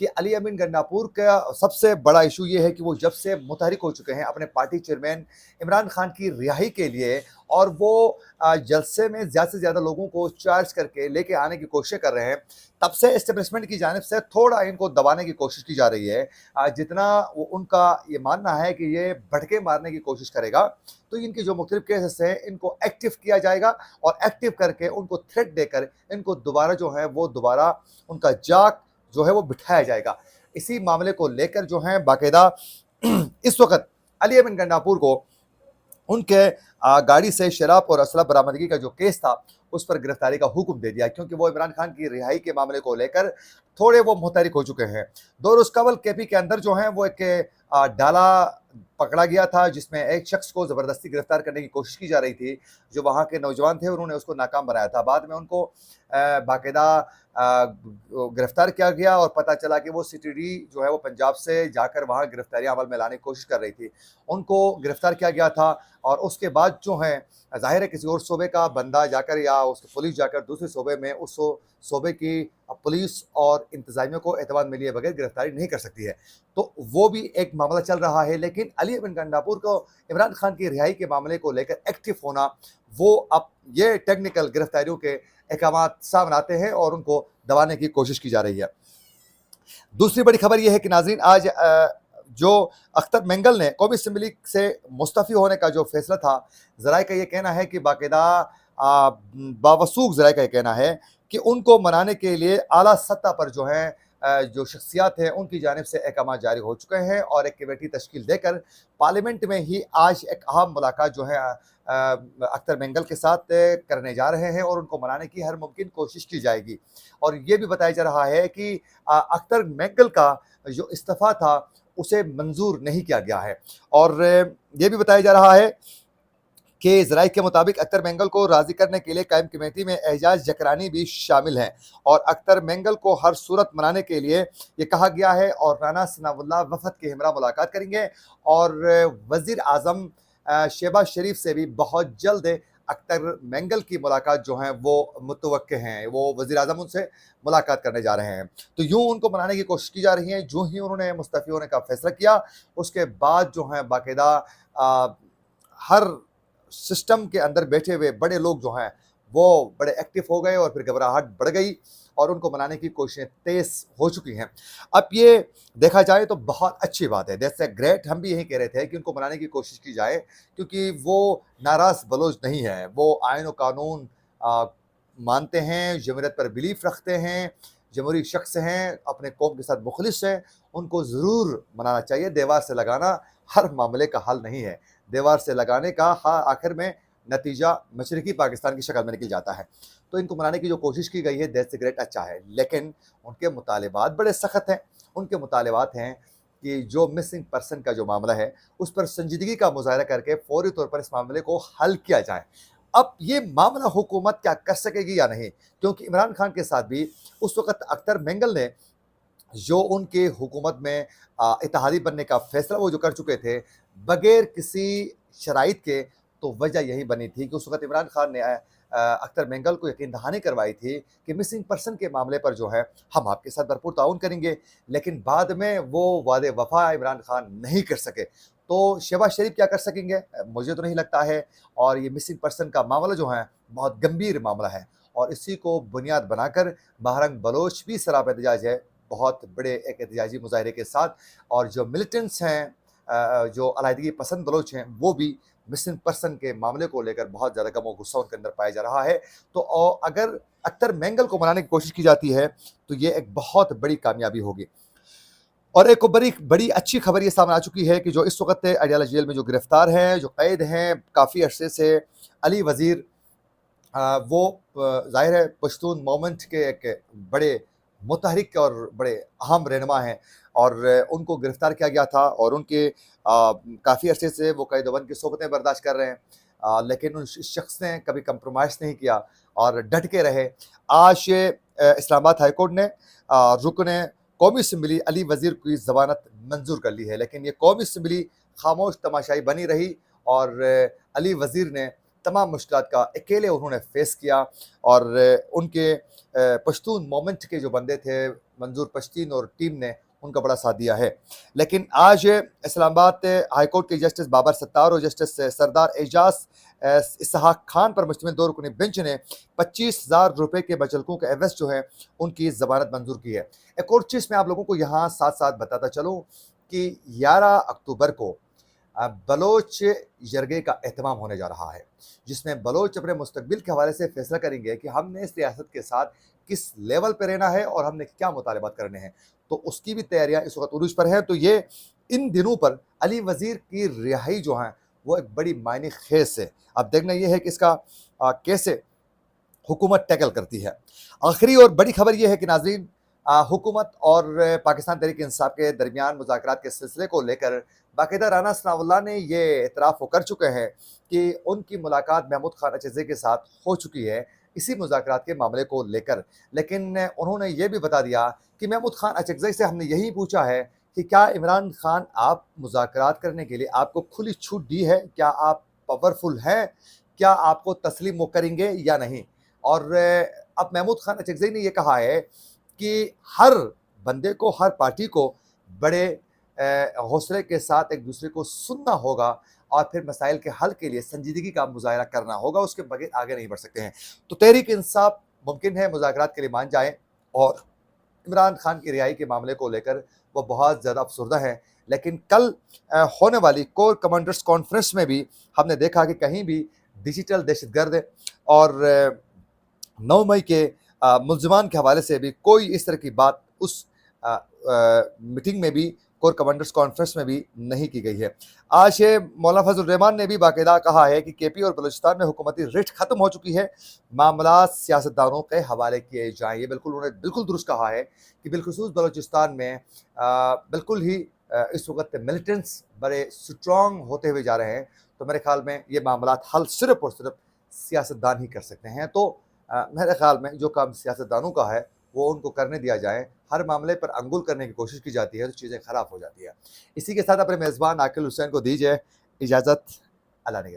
کہ علی امین گنڈاپور کا سب سے بڑا ایشو یہ ہے کہ وہ جب سے متحرک ہو چکے ہیں اپنے پارٹی چیئرمین عمران خان کی رہائی کے لیے، اور وہ جلسے میں زیادہ سے زیادہ لوگوں کو چارج کر کے لے کے آنے کی کوشش کر رہے ہیں، تب سے اسٹیبلشمنٹ کی جانب سے تھوڑا ان کو دبانے کی کوشش کی جا رہی ہے۔ جتنا ان کا یہ ماننا ہے کہ یہ بھٹکے مارنے کی کوشش کرے گا، تو ان کی جو مختلف کیسز ہیں ان کو ایکٹیو کیا جائے گا، اور ایکٹیو کر کے ان کو تھریٹ دے کر ان کو دوبارہ جو ہے وہ دوبارہ ان کا جاک جو ہے وہ بٹھایا جائے گا۔ اسی معاملے کو لے کر جو ہے باقاعدہ اس وقت علی امین گنڈاپور کو ان کے گاڑی سے شراب اور اسلحہ برآمدگی کا جو کیس تھا اس پر گرفتاری کا حکم دے دیا، کیونکہ وہ عمران خان کی رہائی کے معاملے کو لے کر تھوڑے وہ متحرک ہو چکے ہیں۔ 2 روز قبل کے پی کے اندر جو ہیں وہ ایک ڈالا پکڑا گیا تھا، جس میں ایک شخص کو زبردستی گرفتار کرنے کی کوشش کی جا رہی تھی، جو وہاں کے نوجوان تھے، انہوں نے اس کو ناکام بنایا تھا۔ بعد میں ان کو باقاعدہ گرفتار کیا گیا، اور پتہ چلا کہ وہ سی ٹی ڈی جو ہے وہ پنجاب سے جا کر وہاں گرفتاری عمل میں لانے کی کوشش کر رہی تھی، ان کو گرفتار کیا گیا تھا۔ اور اس کے بعد جو ہے ظاہر ہے کسی اور صوبے کا بندہ جا کر یا اس کی پولیس جا کر دوسرے صوبے میں اس صوبے کی پولیس اور انتظامیہ کو اعتماد میں لیے بغیر گرفتاری نہیں کر سکتی ہے، تو وہ بھی ایک معاملہ چل رہا ہے۔ لیکن علی امین گنڈاپور کو عمران خان کی رہائی کے معاملے کو لے کر ایکٹیو ہونا، وہ اب یہ ٹیکنیکل گرفتاریوں کے احکامات سامنے آتے ہیں اور ان کو دبانے کی کوشش کی جا رہی ہے۔ دوسری بڑی خبر یہ ہے کہ ناظرین، آج جو اختر مینگل نے قومی اسمبلی سے مستعفی ہونے کا جو فیصلہ تھا، ذرائع کا یہ کہنا ہے کہ باقاعدہ باوثوق ذرائع کا یہ کہنا ہے کہ ان کو منانے کے لیے اعلیٰ سطح پر جو ہے جو شخصیات ہیں ان کی جانب سے احکامات جاری ہو چکے ہیں، اور ایک کمیٹی تشکیل دے کر پارلیمنٹ میں ہی آج ایک اہم ملاقات جو ہے اختر مینگل کے ساتھ کرنے جا رہے ہیں، اور ان کو منانے کی ہر ممکن کوشش کی جائے گی۔ اور یہ بھی بتایا جا رہا ہے کہ اختر مینگل کا جو استعفیٰ تھا اسے منظور نہیں کیا گیا ہے، اور یہ بھی بتایا جا رہا ہے کہ ذرائع کے مطابق اختر مینگل کو راضی کرنے کے لیے قائم کمیٹی میں اعجاز جکرانی بھی شامل ہیں، اور اختر مینگل کو ہر صورت منانے کے لیے یہ کہا گیا ہے، اور رانا ثناء اللہ وفد کے ہمراہ ملاقات کریں گے، اور وزیر اعظم شہباز شریف سے بھی بہت جلد اختر مینگل کی ملاقات جو ہیں وہ متوقع ہیں، وہ وزیر اعظم ان سے ملاقات کرنے جا رہے ہیں۔ تو یوں ان کو منانے کی کوشش کی جا رہی ہے۔ جو ہی انہوں نے مستعفی ہونے کا فیصلہ کیا، اس کے بعد جو ہیں باقاعدہ ہر سسٹم کے اندر بیٹھے ہوئے بڑے لوگ جو ہیں وہ بڑے ایکٹیو ہو گئے، اور پھر گھبراہٹ بڑھ گئی، اور ان کو منانے کی کوششیں تیز ہو چکی ہیں۔ اب یہ دیکھا جائے تو بہت اچھی بات ہے، دیٹس اے گریٹ، ہم بھی یہی کہہ رہے تھے کہ ان کو منانے کی کوشش کی جائے، کیونکہ وہ ناراض بلوچ نہیں ہیں، وہ آئین و قانون مانتے ہیں، جمہوریت پر بلیف رکھتے ہیں، جمہوری شخص ہیں، اپنے قوم کے ساتھ مخلص ہیں، ان کو ضرور منانا چاہیے۔ دیوار سے لگانا ہر معاملے کا حل نہیں ہے، دیوار سے لگانے کا آخر میں نتیجہ مشرقی پاکستان کی شکل میں نکل جاتا ہے۔ تو ان کو منانے کی جو کوشش کی گئی ہے دیٹس گریٹ، اچھا ہے، لیکن ان کے مطالبات بڑے سخت ہیں۔ ان کے مطالبات ہیں کہ جو مسنگ پرسن کا جو معاملہ ہے اس پر سنجیدگی کا مظاہرہ کر کے فوری طور پر اس معاملے کو حل کیا جائے۔ اب یہ معاملہ حکومت کیا کر سکے گی یا نہیں، کیونکہ عمران خان کے ساتھ بھی اس وقت اختر مینگل نے جو ان کے حکومت میں اتحادی بننے کا فیصلہ وہ جو کر چکے تھے بغیر کسی شرائط کے، تو وجہ یہی بنی تھی کہ اس وقت عمران خان نے اختر مینگل کو یقین دہانی کروائی تھی کہ مسنگ پرسن کے معاملے پر جو ہے ہم آپ کے ساتھ بھرپور تعاون کریں گے، لیکن بعد میں وہ وعدے وفا عمران خان نہیں کر سکے۔ تو شہباز شریف کیا کر سکیں گے؟ مجھے تو نہیں لگتا ہے، اور یہ مسنگ پرسن کا معاملہ جو ہے بہت گمبھیر معاملہ ہے، اور اسی کو بنیاد بنا کر بہرنگ بلوچ بھی سراپا احتجاج ہے بہت بڑے ایک احتجاجی مظاہرے کے ساتھ، اور جو ملیٹنٹس ہیں جو علیحدگی پسند بلوچ ہیں وہ بھی مسنگ پرسن کے معاملے کو لے کر بہت زیادہ غم و غصہ ان کے اندر پایا جا رہا ہے۔ تو اگر اختر مینگل کو منانے کی کوشش کی جاتی ہے تو یہ ایک بہت بڑی کامیابی ہوگی۔ اور ایک بڑی اچھی خبر یہ سامنے آ چکی ہے کہ جو اس وقت اڈیالہ جیل میں جو گرفتار ہیں، جو قید ہیں کافی عرصے سے، علی وزیر، وہ ظاہر ہے پشتون موومنٹ کے ایک بڑے متحرک اور بڑے اہم رہنما ہیں، اور ان کو گرفتار کیا گیا تھا، اور ان کے کافی عرصے سے وہ قید و بند کی صحبتیں برداشت کر رہے ہیں، لیکن اس شخص نے کبھی کمپرومائز نہیں کیا اور ڈٹ کے رہے۔ آج اسلام آباد ہائی کورٹ نے رکن قومی اسمبلی علی وزیر کی ضمانت منظور کر لی ہے، لیکن یہ قومی اسمبلی خاموش تماشائی بنی رہی، اور علی وزیر نے تمام مشکلات کا اکیلے انہوں نے فیس کیا، اور ان کے پشتون مومنٹ کے جو بندے تھے منظور پشتین اور ٹیم نے ان کا بڑا ساتھ دیا ہے. لیکن آج اسلام آباد ہائی کورٹ کے جسٹس بابر ستار اور جسٹس سردار اعجاز اسحاق خان پر مشتمل 2 رکنی بینچ نے 25,000 روپے کے بچلکوں کے عوض جو ہے ان کی ضمانت منظور کی ہے. ایک اور چیز میں آپ لوگوں کو یہاں ساتھ ساتھ بتاتا چلوں کہ 11 اکتوبر کو بلوچ جرگے کا اہتمام ہونے جا رہا ہے، جس میں بلوچ اپنے مستقبل کے حوالے سے فیصلہ کریں گے کہ ہم نے اس ریاست کے ساتھ کس لیول پہ رہنا ہے اور ہم نے کیا مطالبات کرنے ہیں. تو اس کی بھی تیاریاں اس وقت عروج پر ہیں. تو یہ ان دنوں پر علی وزیر کی رہائی جو ہیں وہ ایک بڑی معنی خیز ہے. اب دیکھنا یہ ہے کہ اس کا کیسے حکومت ٹیکل کرتی ہے. آخری اور بڑی خبر یہ ہے کہ ناظرین، حکومت اور پاکستان تحریک انصاف کے درمیان مذاکرات کے سلسلے کو لے کر باقاعدہ رانا ثناء اللہ نے یہ اعتراف کر چکے ہیں کہ ان کی ملاقات محمود خان اچکزئی کے ساتھ ہو چکی ہے اسی مذاکرات کے معاملے کو لے کر. لیکن انہوں نے یہ بھی بتا دیا کہ محمود خان اچکزئی سے ہم نے یہی پوچھا ہے کہ کیا عمران خان آپ مذاکرات کرنے کے لیے آپ کو کھلی چھوٹ دی ہے، کیا آپ پاورفل ہیں، کیا آپ کو تسلیم وہ کریں گے یا نہیں. اور اب محمود خان اچکزئی نے یہ کہا ہے کہ ہر بندے کو، ہر پارٹی کو بڑے حوصلے کے ساتھ ایک دوسرے کو سننا ہوگا اور پھر مسائل کے حل کے لیے سنجیدگی کا مظاہرہ کرنا ہوگا، اس کے بغیر آگے نہیں بڑھ سکتے ہیں. تو تحریک انصاف ممکن ہے مذاکرات کے لیے مان جائیں اور عمران خان کی رہائی کے معاملے کو لے کر وہ بہت زیادہ افسردہ ہیں. لیکن کل ہونے والی کور کمانڈرز کانفرنس میں بھی ہم نے دیکھا کہ کہیں بھی ڈیجیٹل دہشت گرد اور 9 مئی کے ملزمان کے حوالے سے بھی کوئی اس طرح کی بات اس میٹنگ میں بھی، کور کمانڈرز کانفرنس میں بھی نہیں کی گئی ہے. آج مولانا فضل الرحمان نے بھی باقاعدہ کہا ہے کہ کے پی اور بلوچستان میں حکومتی رٹ ختم ہو چکی ہے، معاملات سیاستدانوں کے حوالے کیے جائیں. یہ بالکل انہوں نے بالکل درست کہا ہے کہ بالخصوص بلوچستان میں بالکل ہی اس وقت ملیٹنٹس بڑے سٹرانگ ہوتے ہوئے جا رہے ہیں. تو میرے خیال میں یہ معاملات حل صرف اور صرف سیاستدان ہی کر سکتے ہیں. تو میرے خیال میں جو کام سیاستدانوں کا ہے وہ ان کو کرنے دیا جائے. ہر معاملے پر انگل کرنے کی کوشش کی جاتی ہے تو چیزیں خراب ہو جاتی ہیں. اسی کے ساتھ اپنے میزبان عاقل حسین کو دیجیے اجازت. اللہ نگہبان.